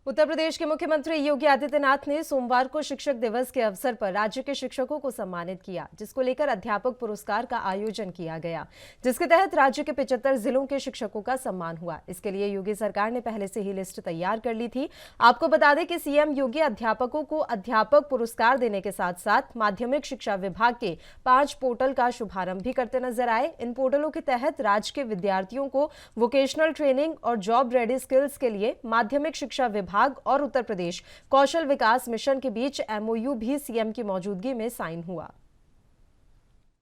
उत्तर प्रदेश के मुख्यमंत्री योगी आदित्यनाथ ने सोमवार को शिक्षक दिवस के अवसर पर राज्य के शिक्षकों को सम्मानित किया, जिसको लेकर अध्यापक पुरस्कार का आयोजन किया गया, जिसके तहत राज्य के 75 जिलों के शिक्षकों का सम्मान हुआ। इसके लिए योगी सरकार ने पहले से ही लिस्ट तैयार कर ली थी। आपको बता दें कि सीएम योगी अध्यापकों को अध्यापक पुरस्कार देने के साथ साथ माध्यमिक शिक्षा विभाग के 5 पोर्टल का शुभारंभ भी करते नजर आए। इन पोर्टलों के तहत राज्य के विद्यार्थियों को वोकेशनल ट्रेनिंग और जॉब रेडी स्किल्स के लिए माध्यमिक शिक्षा विभाग और उत्तर प्रदेश कौशल विकास मिशन के बीच एमओयू भी सीएम की मौजूदगी में साइन हुआ।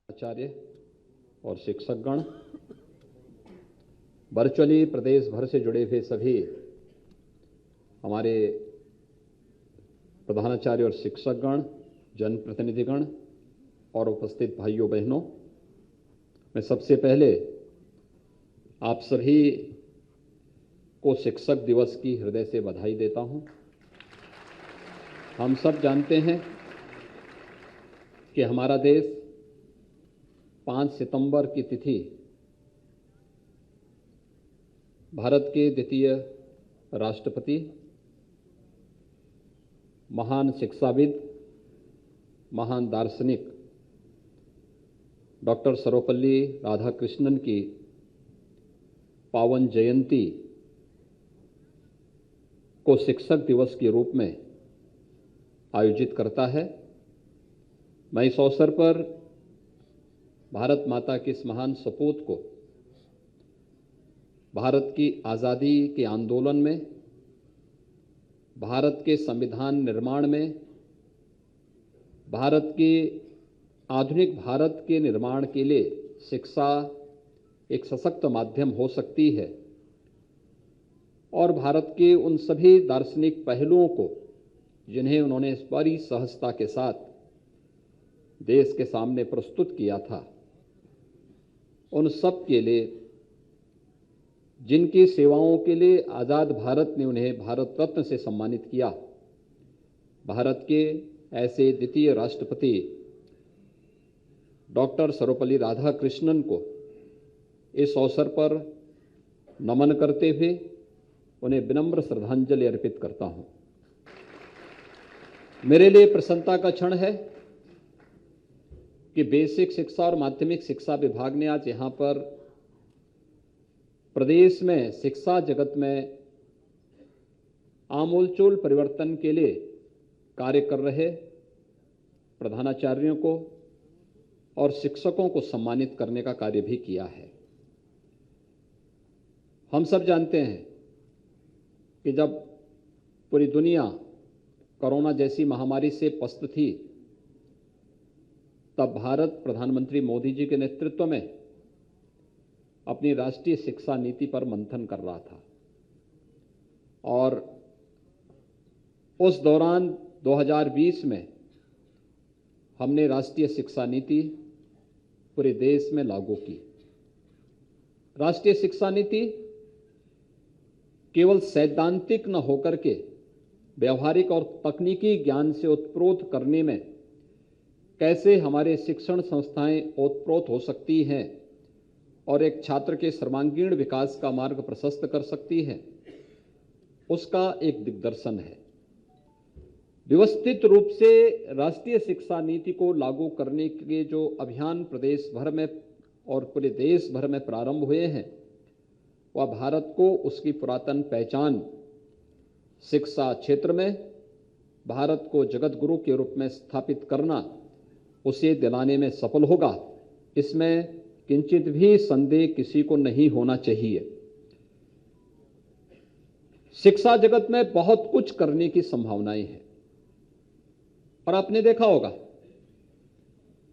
आचार्य और शिक्षकगण, वर्चुअली प्रदेश भर से जुड़े हुए सभी हमारे प्रधानाचार्य और शिक्षकगण, जनप्रतिनिधिगण और उपस्थित भाइयों बहनों, मैं सबसे पहले आप सभी को शिक्षक दिवस की हृदय से बधाई देता हूं। हम सब जानते हैं कि हमारा देश 5 सितंबर की तिथि भारत के द्वितीय राष्ट्रपति, महान शिक्षाविद, महान दार्शनिक डॉक्टर सर्वपल्ली राधाकृष्णन की पावन जयंती को शिक्षक दिवस के रूप में आयोजित करता है। मैं इस अवसर पर भारत माता के इस महान सपूत को भारत की आज़ादी के आंदोलन में, भारत के संविधान निर्माण में, भारत के आधुनिक भारत के निर्माण के लिए शिक्षा एक सशक्त माध्यम हो सकती है और भारत के उन सभी दार्शनिक पहलुओं को जिन्हें उन्होंने बड़ी सहजता के साथ देश के सामने प्रस्तुत किया था, उन सब के लिए, जिनकी सेवाओं के लिए आज़ाद भारत ने उन्हें भारत रत्न से सम्मानित किया, भारत के ऐसे द्वितीय राष्ट्रपति डॉक्टर सर्वपल्ली राधाकृष्णन को इस अवसर पर नमन करते हुए उन्हें विनम्र श्रद्धांजलि अर्पित करता हूं। मेरे लिए प्रसन्नता का क्षण है कि बेसिक शिक्षा और माध्यमिक शिक्षा विभाग ने आज यहां पर प्रदेश में शिक्षा जगत में आमूलचूल परिवर्तन के लिए कार्य कर रहे प्रधानाचार्यों को और शिक्षकों को सम्मानित करने का कार्य भी किया है। हम सब जानते हैं कि जब पूरी दुनिया कोरोना जैसी महामारी से पस्त थी, तब भारत प्रधानमंत्री मोदी जी के नेतृत्व में अपनी राष्ट्रीय शिक्षा नीति पर मंथन कर रहा था और उस दौरान 2020 में हमने राष्ट्रीय शिक्षा नीति पूरे देश में लागू की। राष्ट्रीय शिक्षा नीति केवल सैद्धांतिक न होकर के व्यवहारिक और तकनीकी ज्ञान से ओतप्रोत करने में कैसे हमारे शिक्षण संस्थाएं ओतप्रोत हो सकती हैं और एक छात्र के सर्वांगीण विकास का मार्ग प्रशस्त कर सकती है, उसका एक दिग्दर्शन है। व्यवस्थित रूप से राष्ट्रीय शिक्षा नीति को लागू करने के जो अभियान प्रदेश भर में और पूरे देश भर में प्रारंभ हुए हैं, वह भारत को उसकी पुरातन पहचान शिक्षा क्षेत्र में भारत को जगत गुरु के रूप में स्थापित करना, उसे दिलाने में सफल होगा। इसमें किंचित भी संदेह किसी को नहीं होना चाहिए। शिक्षा जगत में बहुत कुछ करने की संभावनाएं हैं और आपने देखा होगा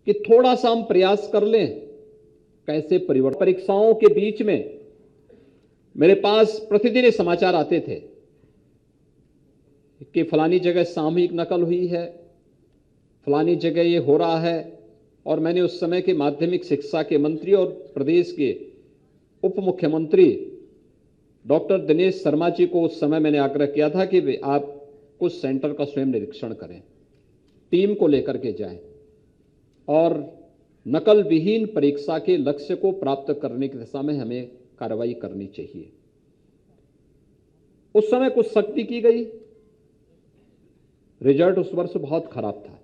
कि थोड़ा सा हम प्रयास कर लें, कैसे परिवर्तन। परीक्षाओं के बीच में मेरे पास प्रतिदिन समाचार आते थे कि फलानी जगह सामूहिक नकल हुई है, फलानी जगह ये हो रहा है, और मैंने उस समय के माध्यमिक शिक्षा के मंत्री और प्रदेश के उप मुख्यमंत्री डॉक्टर दिनेश शर्मा जी को उस समय मैंने आग्रह किया था कि आप कुछ सेंटर का स्वयं निरीक्षण करें, टीम को लेकर के जाएं और नकल विहीन परीक्षा के लक्ष्य को प्राप्त करने की दिशा में हमें कार्रवाई करनी चाहिए। उस समय कुछ सख्ती की गई, रिजल्ट उस वर्ष बहुत खराब था,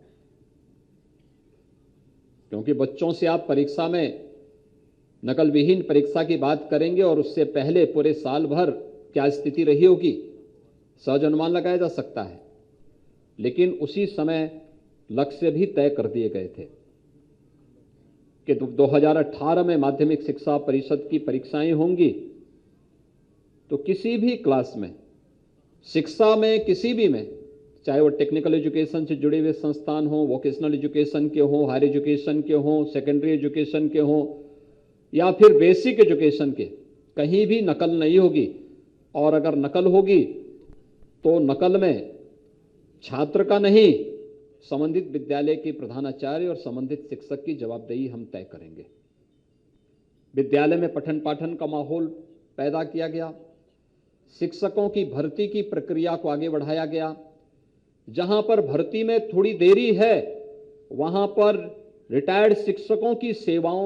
क्योंकि बच्चों से आप परीक्षा में नकल विहीन परीक्षा की बात करेंगे और उससे पहले पूरे साल भर क्या स्थिति रही होगी सहज अनुमान लगाया जा सकता है। लेकिन उसी समय लक्ष्य भी तय कर दिए गए थे कि 2018 में माध्यमिक शिक्षा परिषद की परीक्षाएं होंगी, तो किसी भी क्लास में, शिक्षा में किसी भी में, चाहे वो टेक्निकल एजुकेशन से जुड़े हुए संस्थान हो, वोकेशनल एजुकेशन के हो, हायर एजुकेशन के हो, सेकेंडरी एजुकेशन के हो, या फिर बेसिक एजुकेशन के, कहीं भी नकल नहीं होगी। और अगर नकल होगी तो नकल में छात्र का नहीं, संबंधित विद्यालय के प्रधानाचार्य और संबंधित शिक्षक की जवाबदेही हम तय करेंगे। विद्यालय में पठन पाठन का माहौल पैदा किया गया, शिक्षकों की भर्ती की प्रक्रिया को आगे बढ़ाया गया। जहां पर भर्ती में थोड़ी देरी है, वहां पर रिटायर्ड शिक्षकों की सेवाओं